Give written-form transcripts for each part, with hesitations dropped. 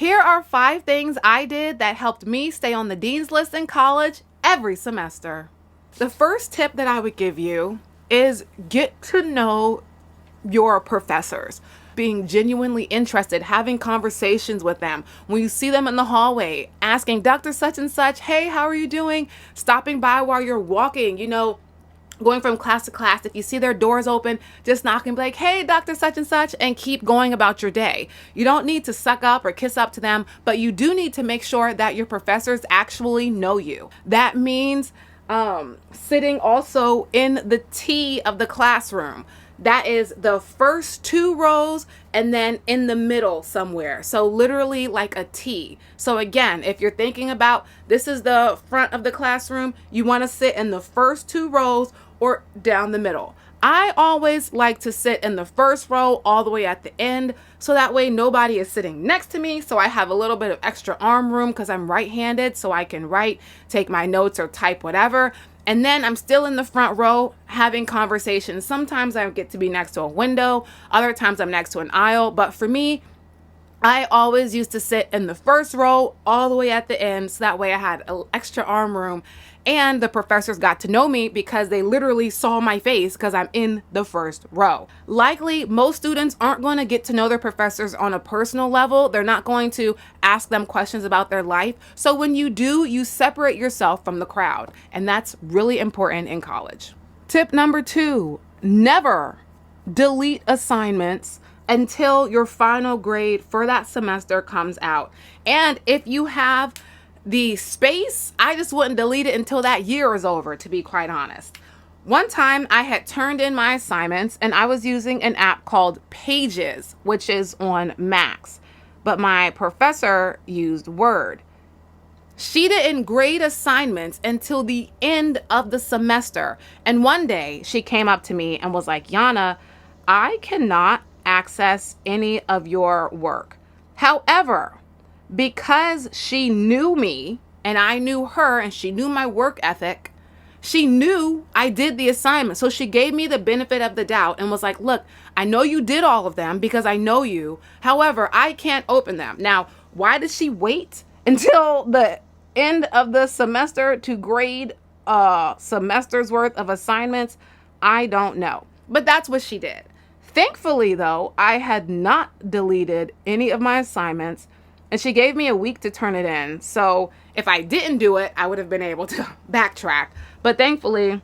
Here are 5 things I did that helped me stay on the dean's list in college every semester. The first tip that I would give you is get to know your professors. Being genuinely interested, having conversations with them. When you see them in the hallway, asking Dr. Such and Such, hey, how are you doing? Stopping by while you're walking, going from class to class. If you see their doors open, just knock and be like, hey, Dr. Such and Such, and keep going about your day. You don't need to suck up or kiss up to them, but you do need to make sure that your professors actually know you. That means sitting also in the T of the classroom. That is the first 2 rows and then in the middle somewhere. So literally like a T. So again, if you're thinking about this is the front of the classroom, you want to sit in the first 2 rows or down the middle. I always like to sit in the first row all the way at the end, so that way nobody is sitting next to me, so I have a little bit of extra arm room because I'm right-handed, so I can write, take my notes, or type whatever. And then I'm still in the front row having conversations. Sometimes I get to be next to a window, other times I'm next to an aisle, but for me, I always used to sit in the first row all the way at the end, so that way I had an extra arm room, and the professors got to know me because they literally saw my face because I'm in the first row. Likely, most students aren't going to get to know their professors on a personal level. They're not going to ask them questions about their life. So when you do, you separate yourself from the crowd, and that's really important in college. Tip number 2, never delete assignments until your final grade for that semester comes out. And if you have the space, I just wouldn't delete it until that year is over, to be quite honest. One time I had turned in my assignments and I was using an app called Pages, which is on Macs, but my professor used Word. She didn't grade assignments until the end of the semester. And one day she came up to me and was like, Yana, I cannot access any of your work. However, because she knew me and I knew her and she knew my work ethic, she knew I did the assignment. So she gave me the benefit of the doubt and was like, look, I know you did all of them because I know you. However, I can't open them. Now, why did she wait until the end of the semester to grade a semester's worth of assignments? I don't know. But that's what she did. Thankfully, though, I had not deleted any of my assignments, and she gave me a week to turn it in. So if I didn't do it, I would have been able to backtrack. But thankfully,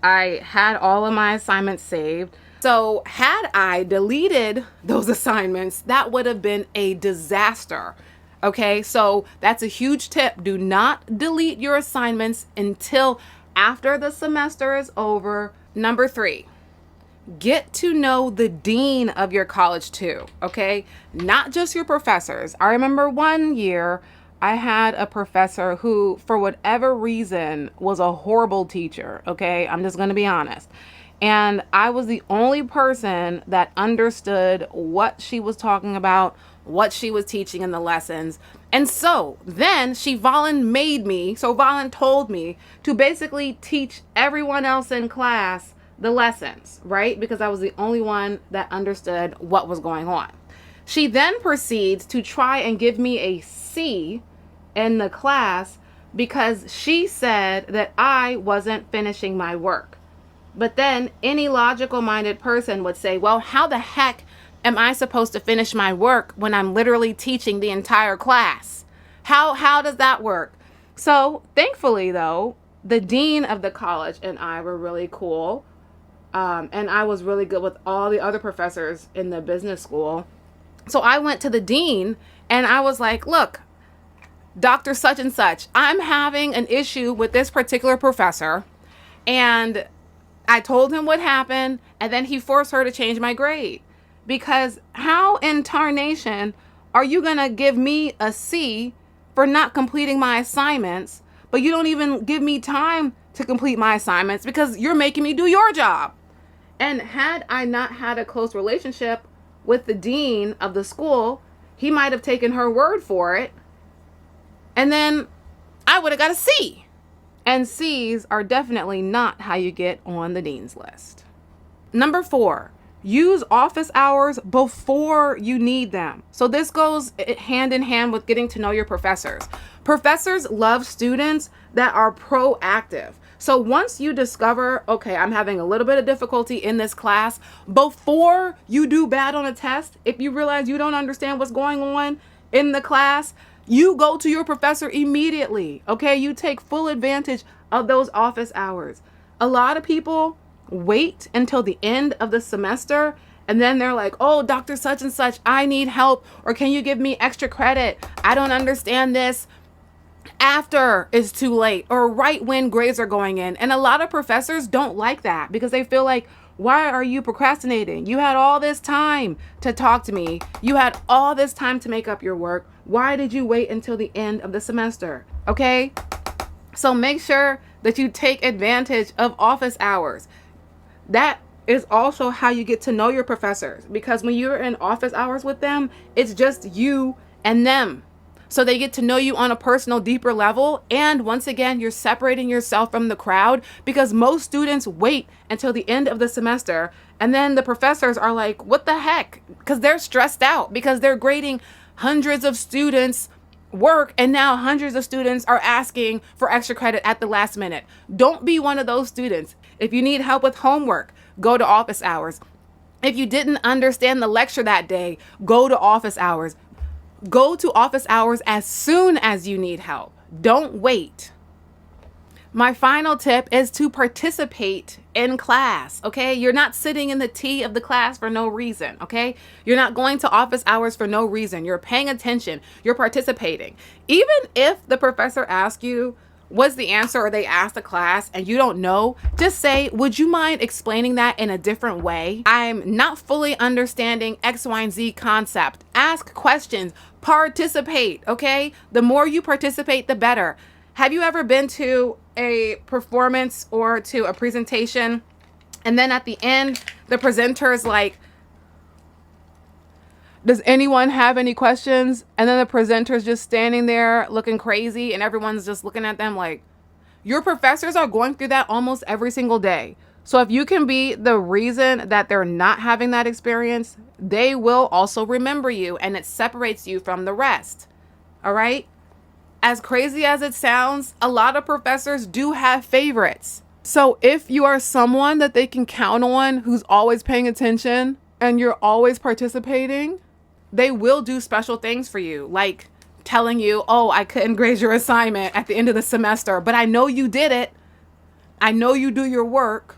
I had all of my assignments saved. So had I deleted those assignments, that would have been a disaster. Okay, so that's a huge tip. Do not delete your assignments until after the semester is over. Number 3. Get to know the dean of your college too, okay? Not just your professors. I remember one year I had a professor who, for whatever reason, was a horrible teacher, okay? I'm just going to be honest. And I was the only person that understood what she was talking about, what she was teaching in the lessons. And so then Valen told me to basically teach everyone else in class the lessons, right? Because I was the only one that understood what was going on. She then proceeds to try and give me a C in the class because she said that I wasn't finishing my work. But then any logical minded person would say, well, how the heck am I supposed to finish my work when I'm literally teaching the entire class? How does that work? So thankfully, though, the dean of the college and I were really cool. And I was really good with all the other professors in the business school. So I went to the dean and I was like, look, Dr. Such and Such, I'm having an issue with this particular professor. And I told him what happened, and then he forced her to change my grade. Because how in tarnation are you going to give me a C for not completing my assignments, but you don't even give me time to complete my assignments because you're making me do your job? And had I not had a close relationship with the dean of the school, he might have taken her word for it. And then I would have got a C. And C's are definitely not how you get on the dean's list. Number 4, Use office hours before you need them. So this goes hand in hand with getting to know your professors. Professors love students that are proactive. So once you discover, okay, I'm having a little bit of difficulty in this class, before you do bad on a test, if you realize you don't understand what's going on in the class, you go to your professor immediately, okay? You take full advantage of those office hours. A lot of people wait until the end of the semester and then they're like, oh, Dr. Such and Such, I need help, or can you give me extra credit? I don't understand this. After it's too late, or right when grades are going in. And a lot of professors don't like that because they feel like, why are you procrastinating? You had all this time to talk to me. You had all this time to make up your work. Why did you wait until the end of the semester? Okay? So make sure that you take advantage of office hours. That is also how you get to know your professors, because when you're in office hours with them, it's just you and them. So they get to know you on a personal, deeper level. And once again, you're separating yourself from the crowd, because most students wait until the end of the semester. And then the professors are like, what the heck? Because they're stressed out because they're grading hundreds of students' work. And now hundreds of students are asking for extra credit at the last minute. Don't be one of those students. If you need help with homework, go to office hours. If you didn't understand the lecture that day, go to office hours. Go to office hours as soon as you need help. Don't wait. My final tip is to participate in class, okay? You're not sitting in the T of the class for no reason, okay? You're not going to office hours for no reason. You're paying attention. You're participating. Even if the professor asks you, what's the answer, or they ask the class and you don't know, just say, would you mind explaining that in a different way? I'm not fully understanding X, Y, and Z concept. Ask questions, participate, okay? The more you participate, the better. Have you ever been to a performance or to a presentation, and then at the end, the presenter is like, does anyone have any questions? And then the presenter's just standing there looking crazy and everyone's just looking at them like, your professors are going through that almost every single day. So if you can be the reason that they're not having that experience, they will also remember you, and it separates you from the rest. All right? As crazy as it sounds, a lot of professors do have favorites. So if you are someone that they can count on, who's always paying attention and you're always participating, they will do special things for you, like telling you, oh, I couldn't grade your assignment at the end of the semester, but I know you did it. I know you do your work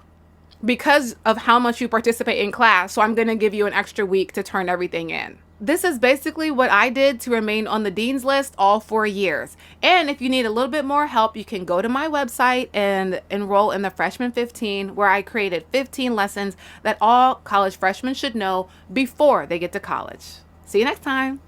because of how much you participate in class, so I'm going to give you an extra week to turn everything in. This is basically what I did to remain on the Dean's List all 4 years. And if you need a little bit more help, you can go to my website and enroll in the Freshman 15, where I created 15 lessons that all college freshmen should know before they get to college. See you next time.